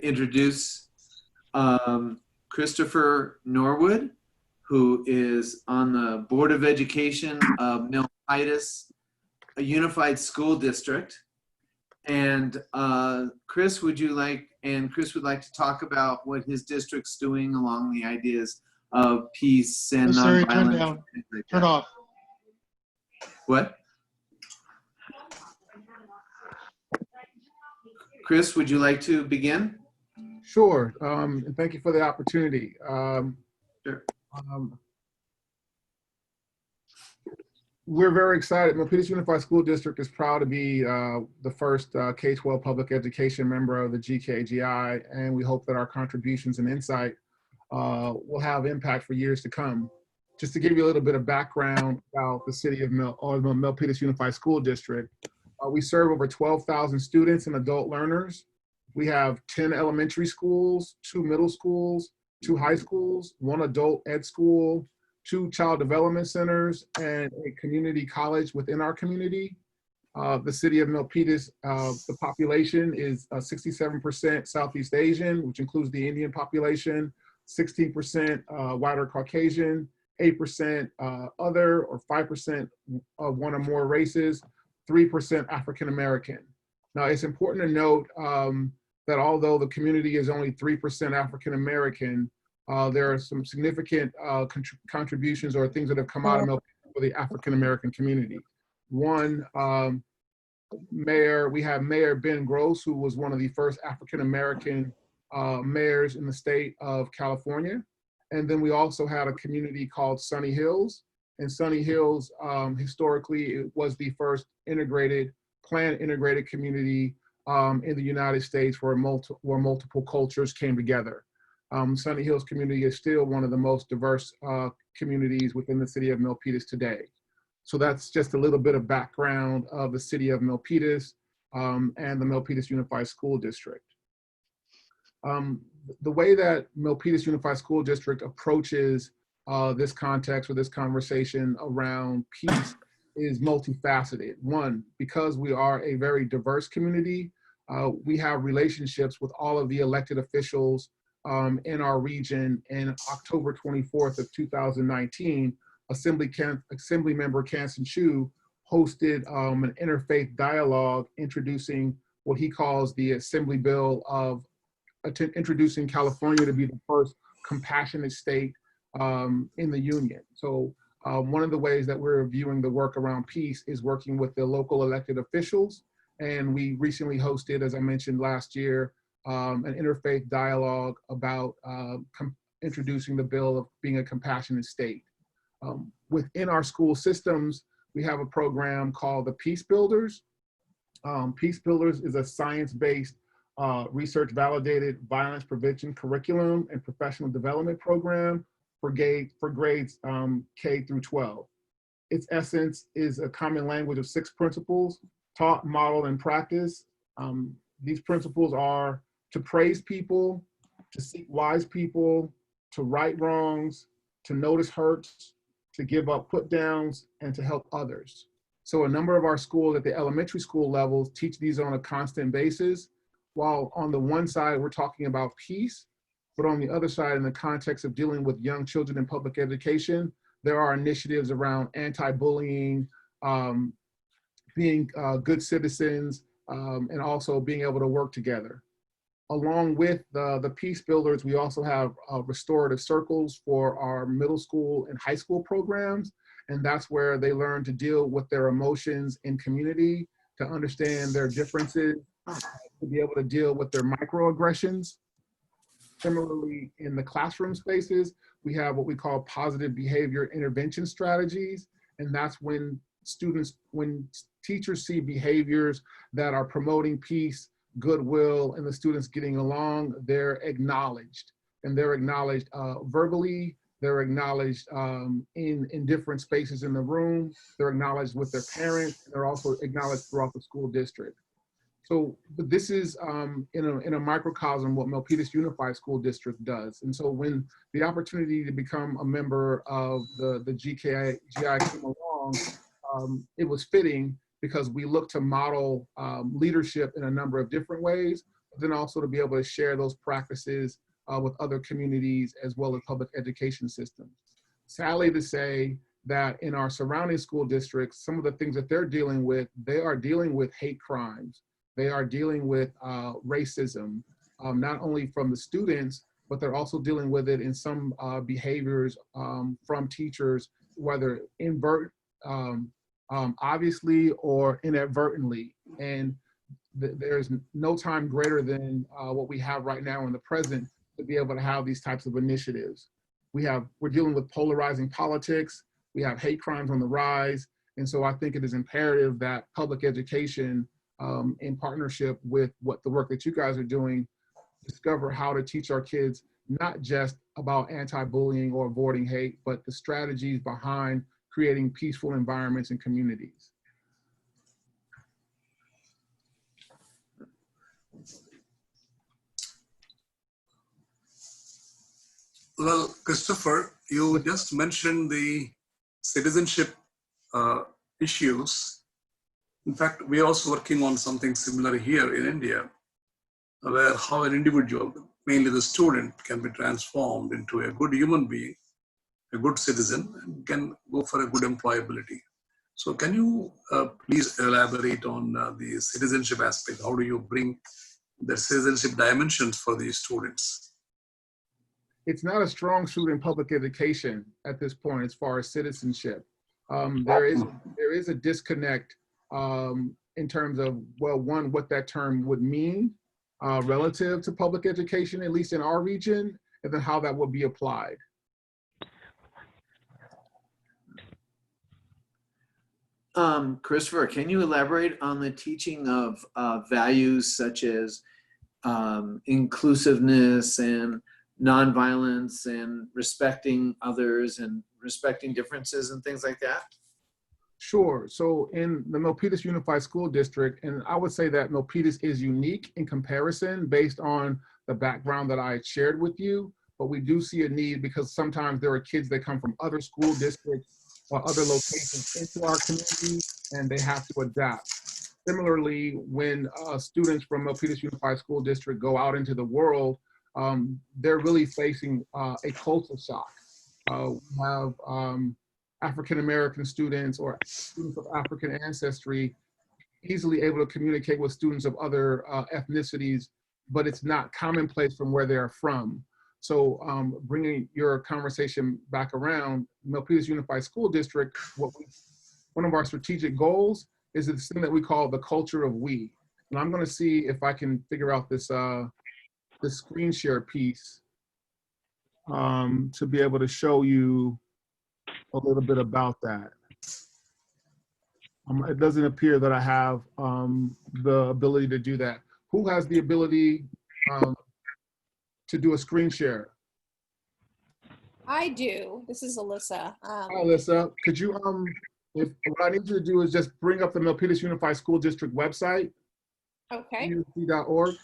introduce Christopher Norwood, who is on the Board of Education of Milpitas, a unified school district. And Chris would like to talk about what his district's doing along the ideas of peace and Siri, turn nonviolence. down, turn off. What? Chris, would you like to begin? Sure, and thank you for the opportunity. Sure. We're very excited. Milpitas Unified School District is proud to be the first K-12 public education member of the GKGI, and we hope that our contributions and insight will have impact for years to come. Just to give you a little bit of background about the city of Milpitas Unified School District, we serve over 12,000 students and adult learners. We have 10 elementary schools, 2 middle schools, 2 high schools, 1 adult ed school, 2 child development centers, and a community college within our community. The city of Milpitas, the population is 67% Southeast Asian, which includes the Indian population, 16% white or Caucasian, 8% other, or 5% of one or more races, 3% African American. Now, it's important to note that although the community is only 3% African American, there are some significant contributions or things that have come out of Milpitas for the African American community. One, we have Mayor Ben Gross, who was one of the first African American mayors in the state of California. And then we also had a community called Sunny Hills. And Sunny Hills, historically, it was the first planned integrated community in the United States where multiple cultures came together. Sunny Hills community is still one of the most diverse communities within the city of Milpitas today. So that's just a little bit of background of the city of Milpitas and the Milpitas Unified School District. The way that Milpitas Unified School District approaches this context or this conversation around peace is multifaceted. One, because we are a very diverse community, we have relationships with all of the elected officials in our region. In October 24th of 2019, Assemblymember Kansen Chu hosted an interfaith dialogue introducing what he calls the Assembly Bill of introducing California to be the first compassionate state in the Union. So one of the ways that we're viewing the work around peace is working with the local elected officials. And we recently hosted, as I mentioned last year, an interfaith dialogue about introducing the bill of being a compassionate state. Within our school systems, we have a program called the Peace Builders. Peace Builders is a science-based, research-validated violence prevention curriculum and professional development program for grades K through 12. Its essence is a common language of 6 principles, taught, modeled, and practiced. These principles are to praise people, to seek wise people, to right wrongs, to notice hurts, to give up put downs, and to help others. So a number of our schools at the elementary school levels teach these on a constant basis, while on the one side, we're talking about peace, but on the other side, in the context of dealing with young children in public education, there are initiatives around anti-bullying, being good citizens, and also being able to work together. Along with the Peace Builders, we also have restorative circles for our middle school and high school programs. And that's where they learn to deal with their emotions in community, to understand their differences, to be able to deal with their microaggressions. Similarly, in the classroom spaces, we have what we call positive behavior intervention strategies. And that's when teachers see behaviors that are promoting peace, goodwill, and the students getting along, they're acknowledged. And they're acknowledged verbally, they're acknowledged in different spaces in the room, they're acknowledged with their parents, and they're also acknowledged throughout the school district. So, but this is in a microcosm what Milpitas Unified School District does. And so when the opportunity to become a member of the GI came along, it was fitting because we look to model leadership in a number of different ways. then also to be able to share those practices with other communities as well as public education systems. Sadly to say that in our surrounding school districts, some of the things that they're dealing with, they are dealing with hate crimes. They are dealing with racism, not only from the students, but they're also dealing with it in some behaviors from teachers, whether obviously or inadvertently. And there's no time greater than what we have right now in the present to be able to have these types of initiatives. We're dealing with polarizing politics. We have hate crimes on the rise. And so I think it is imperative that public education, in partnership with the work that you guys are doing, discover how to teach our kids not just about anti-bullying or avoiding hate, but the strategies behind creating peaceful environments and communities. Well, Christopher, you just mentioned the citizenship issues. In fact, we are also working on something similar here in India, where how an individual, mainly the student, can be transformed into a good human being, a good citizen, and can go for a good employability. So can you please elaborate on the citizenship aspect? How do you bring the citizenship dimensions for these students? It's not a strong suit in public education at this point as far as citizenship. There is a disconnect in terms of, well, one, what that term would mean relative to public education, at least in our region, and then how that would be applied. Christopher, can you elaborate on the teaching of values such as inclusiveness and nonviolence and respecting others and respecting differences and things like that? Sure. So in the Milpitas Unified School District, and I would say that Milpitas is unique in comparison based on the background that I shared with you, but we do see a need because sometimes there are kids that come from other school districts or other locations into our community and they have to adapt. Similarly, when students from Milpitas Unified School District go out into the world, they're really facing a culture shock. We have African-American students or students of African ancestry easily able to communicate with students of other ethnicities, but it's not commonplace from where they're from. So bringing your conversation back around, Milpitas Unified School District, one of our strategic goals is this thing that we call the culture of we. And I'm gonna see if I can figure out this screen share piece to be able to show you a little bit about that. It doesn't appear that I have the ability to do that. Who has the ability to do a screen share? I do. This is Alyssa. Hi, Alyssa. Could you, what I need you to do is just bring up the Milpitas Unified School District website, Okay. UC.org.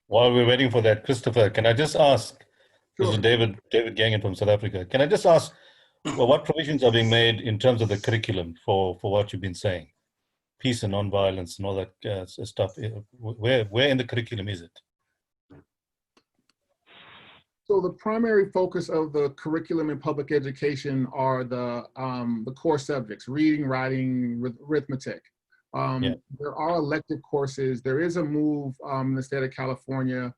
While we're waiting for that, Christopher, can I just ask, this is Sure. David Gangan from South Africa. Can I just ask, well, what provisions are being made in terms of the curriculum for what you've been saying? Peace and nonviolence and all that stuff. Where in the curriculum is it? So the primary focus of the curriculum in public education are the core subjects: reading, writing, arithmetic. There are elective courses. There is a move in the state of California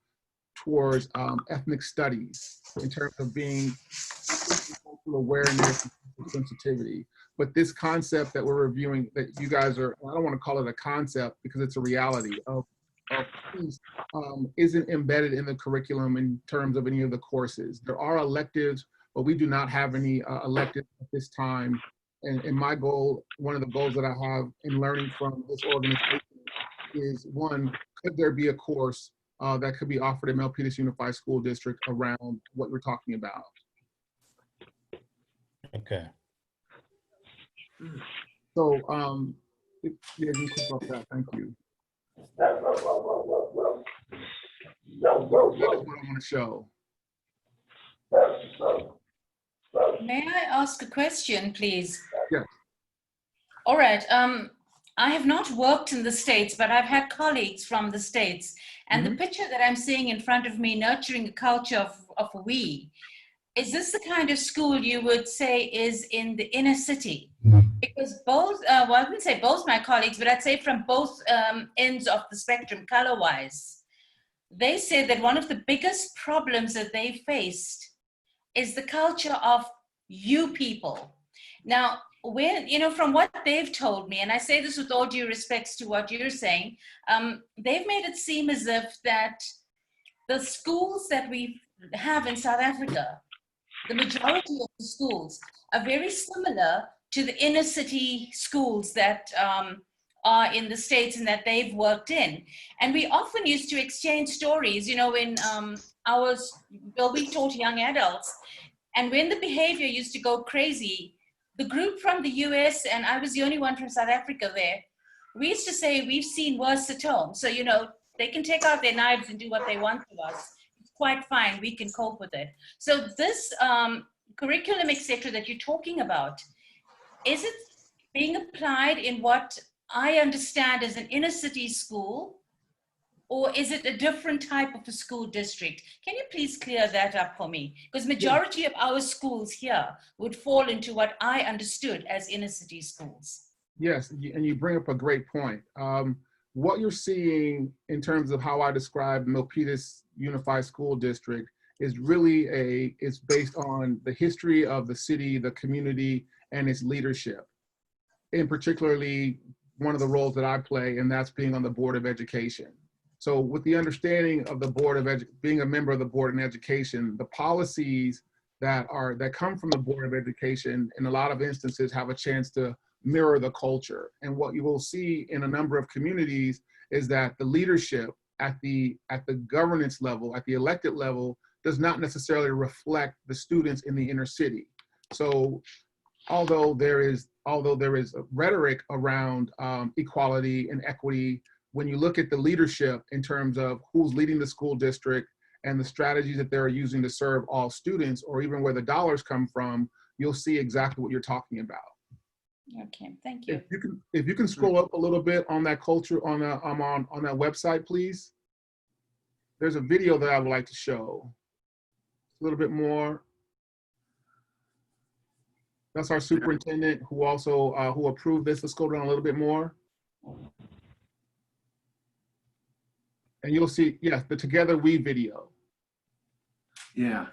towards ethnic studies in terms of being cultural awareness and sensitivity. But this concept that we're reviewing, that you guys are, I don't want to call it a concept because it's a reality of peace, isn't embedded in the curriculum in terms of any of the courses. There are electives, but we do not have any electives at this time. And my goal, one of the goals that I have in learning from this organization is, one, could there be a course that could be offered at Milpitas Unified School District around what we're talking about? Okay. So, yeah, you can click off that. Thank you. That's what I want to show. May I ask a question, please? Yes. All right. I have not worked in the States, but I've had colleagues from the States. And the picture that I'm seeing in front of me, nurturing a culture of we, is this the kind of school you would say is in the inner city? Because both, well, I wouldn't say both my colleagues, but I'd say from both ends of the spectrum, color-wise, they said that one of the biggest problems that they faced is the culture of you people. Now, when, you know, from what they've told me, and I say this with all due respects to what you're saying, they've made it seem as if that the schools that we have in South Africa, the majority of the schools are very similar to the inner city schools that are in the States and that they've worked in. And we often used to exchange stories, you know, when we taught young adults, and when the behavior used to go crazy, the group from the US, and I was the only one from South Africa there, we used to say, we've seen worse at home. So, you know, they can take out their knives and do what they want to us. It's quite fine, we can cope with it. So this curriculum, etc., that you're talking about, is it being applied in what I understand as an inner city school, or is it a different type of a school district? Can you please clear that up for me? Because majority of our schools here would fall into what I understood as inner city schools. Yes, and you bring up a great point. What you're seeing in terms of how I describe Milpitas Unified School District is really it's based on the history of the city, the community, and its leadership. And particularly one of the roles that I play, and that's being on the Board of Education. So with the understanding of the being a member of the Board of Education, the policies that come from the Board of Education in a lot of instances have a chance to mirror the culture. And what you will see in a number of communities is that the leadership at the governance level, at the elected level, does not necessarily reflect the students in the inner city. So although there is a rhetoric around equality and equity, when you look at the leadership in terms of who's leading the school district and the strategies that they're using to serve all students, or even where the dollars come from, you'll see exactly what you're talking about. Okay, thank you. If you can scroll up a little bit on that culture on that website, please. There's a video that I would like to show. A little bit more. That's our superintendent who also who approved this. Let's go down a little bit more. And you'll see, yes, the Together We video. Yeah.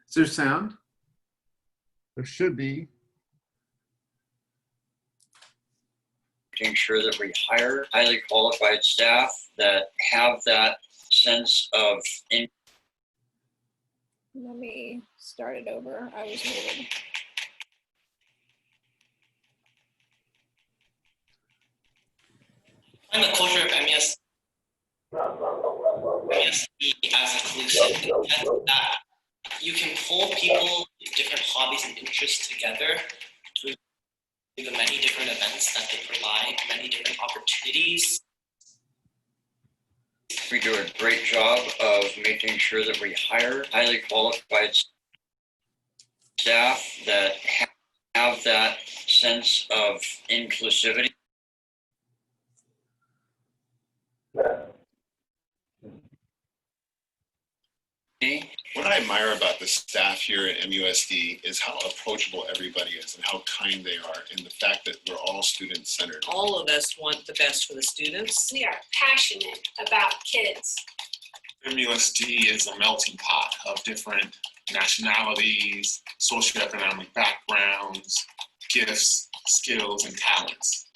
Is there sound? There should be. Making sure that we hire highly qualified staff that have that sense of Let me start it over. I was muted. Find the culture of MESD as inclusive. That you can pull people with different hobbies and interests together through the many different events that they provide, many different opportunities. we do a great job of making sure that we hire highly qualified staff that have that sense of inclusivity. What I admire about the staff here at MUSD is how approachable everybody is and how kind they are, and the fact that we're all student-centered. All of us want the best for the students. We are passionate about kids. MUSD is a melting pot of different nationalities, socioeconomic backgrounds, gifts, skills, and talents.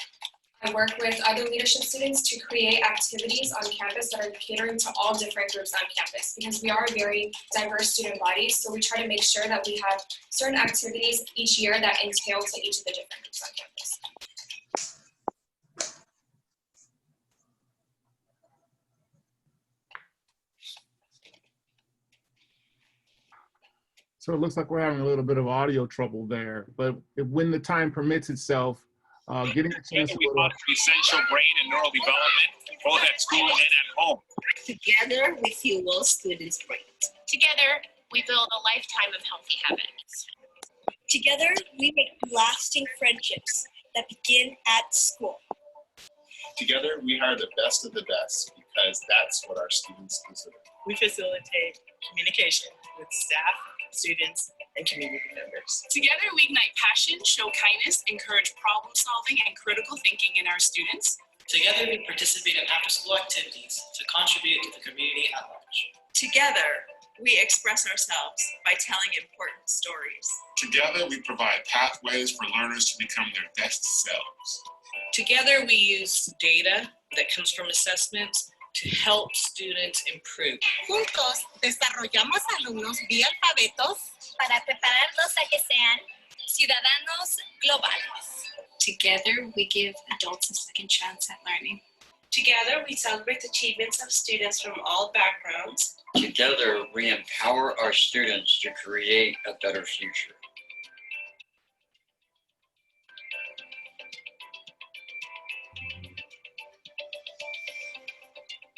I work with other leadership students to create activities on campus that are catering to all different groups on campus because we are a very diverse student body. So we try to make sure that we have certain activities each year that entail to each of the different groups on campus. So it looks like we're having a little bit of audio trouble there, but when the time permits itself, getting a chance to essential brain and neural development, both at school and at home. Together, we fuel students' brains. Together, we build a lifetime of healthy habits. Together, we make lasting friendships that begin at school. Together, we hire the best of the best because that's what our students deserve. We facilitate communication with staff, students, and community members. Together, we ignite passion, show kindness, encourage problem solving and critical thinking in our students. Together, we participate in after-school activities to contribute to the community at large. Together, we express ourselves by telling important stories. Together, we provide pathways for learners to become their best selves. Together, we use data that comes from assessments to help students improve. Juntos, desarrollamos alumnos bialfabetos para prepararlos a que sean ciudadanos globales. Together, we give adults a second chance at learning. Together, we celebrate the achievements of students from all backgrounds. Together, we empower our students to create a better future.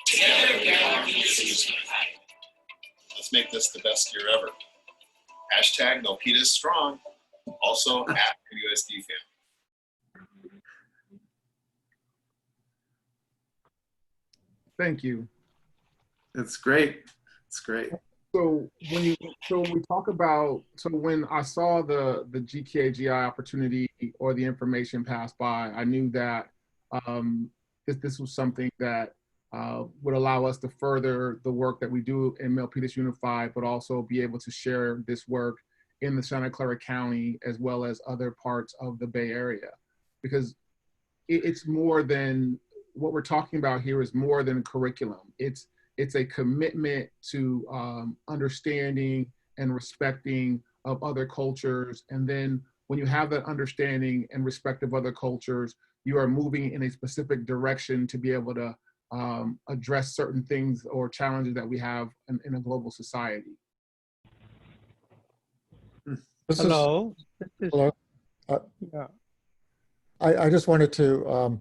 Together, we are leaders. Let's make this the best year ever. Hashtag Milpitas Strong. Also at USD Family. Thank you. It's great. It's great. So when we talk about, when I saw the GKGI opportunity or the information pass by, I knew that this was something that would allow us to further the work that we do in Milpitas Unified, but also be able to share this work in the Santa Clara County as well as other parts of the Bay Area, because it's more than what we're talking about here is more than a curriculum. It's a commitment to understanding and respecting of other cultures. And then when you have that understanding and respect of other cultures, you are moving in a specific direction to be able to address certain things or challenges that we have in a global society. Hello. Hello. Yeah. I just wanted to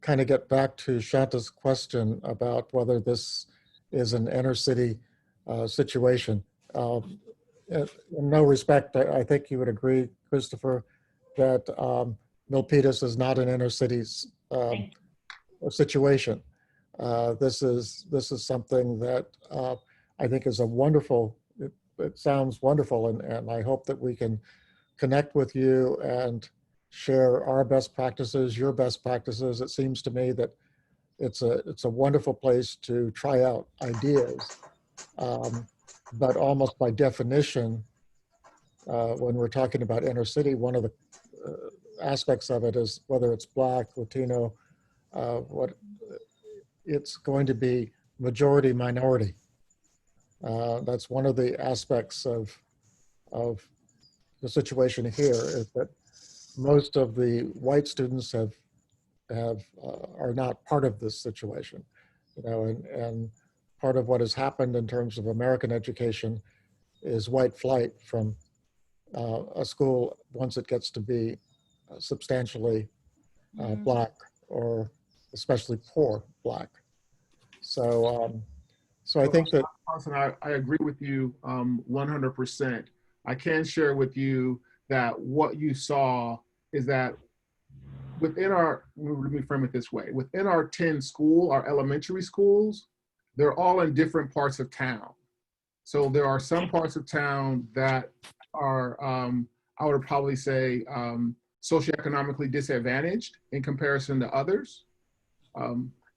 kind of get back to Shanta's question about whether this is an inner city situation. In no respect, I think you would agree, Christopher, that Milpitas is not an inner city situation. This is something that I think is a wonderful, it sounds wonderful, and I hope that we can connect with you and share our best practices, your best practices. It seems to me that it's a wonderful place to try out ideas, but almost by definition, when we're talking about inner city, one of the aspects of it is whether it's Black, Latino, what it's going to be majority minority. That's one of the aspects of the situation here, is that most of the white students are not part of this situation, and part of what has happened in terms of American education is white flight from a school once it gets to be substantially Black or especially poor Black. So I think that I agree with you 100%. I can share with you that what you saw is that within our, let me frame it this way, within our 10 our elementary schools, they're all in different parts of town. So there are some parts of town that are, I would probably say, socioeconomically disadvantaged in comparison to others.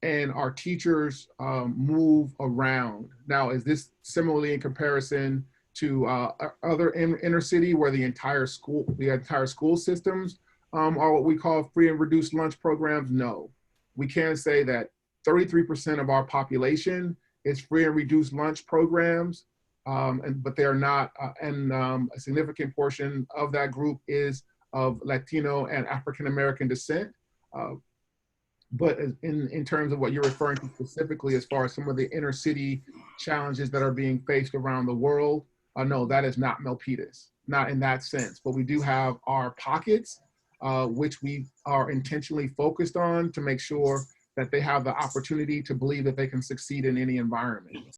And our teachers move around. Now, is this similarly in comparison to other inner city where the entire school systems are what we call free and reduced lunch programs? No. We can say that 33% of our population is free and reduced lunch programs, but they are not, a significant portion of that group is of Latino and African American descent. But in terms of what you're referring to specifically, as far as some of the inner city challenges that are being faced around the world, no, that is not Milpitas, not in that sense. But we do have our pockets, which we are intentionally focused on to make sure that they have the opportunity to believe that they can succeed in any environment.